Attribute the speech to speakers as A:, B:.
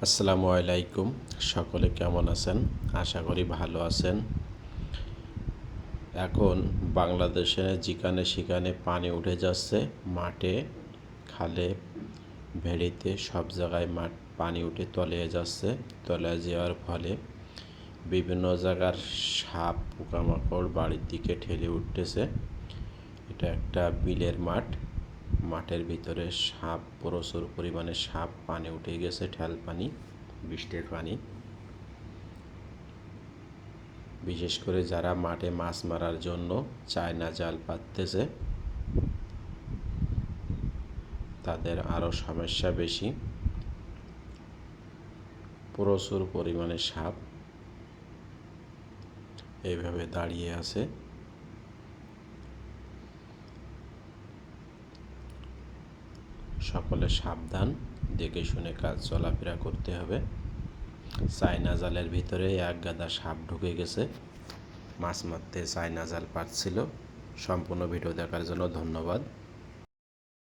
A: আসসালামু আলাইকুম। সকলে কেমন আছেন? আশা করি ভালো আছেন। এখন বাংলাদেশে যেখানে সেখানে পানি উঠে যাচ্ছে, মাঠে, খালে, ভেড়িতে সব জায়গায় পানি উঠে তলিয়ে যাচ্ছে। তলিয়ে যাওয়ার ফলে বিভিন্ন জায়গার সাপ পোকামাকড় বাড়ির দিকে ঠেলে উঠতেছে। এটা একটা বিলের মাঠ। মাঠের ভিতরে সাপ, প্রচুর পরিমাণে সাপ, পানি উঠে গেছে, ঠেল পানি, বৃষ্টির পানি। বিশেষ করে যারা মাঠে মাছ মারার জন্য চায়না জাল পাততেছে তাদের আরও সমস্যা বেশি। প্রচুর পরিমাণে সাপ এইভাবে দাঁড়িয়ে আছে। সকলে সাবধান, দেখে শুনে কাজ চলাফেরা করতে হবে। চায়না জালের ভিতরে এক গাদা সাপ ঢুকে গেছে, মাছ মারতে চায়না জাল পাতছিল। সম্পূর্ণ ভিডিও দেখার জন্য ধন্যবাদ।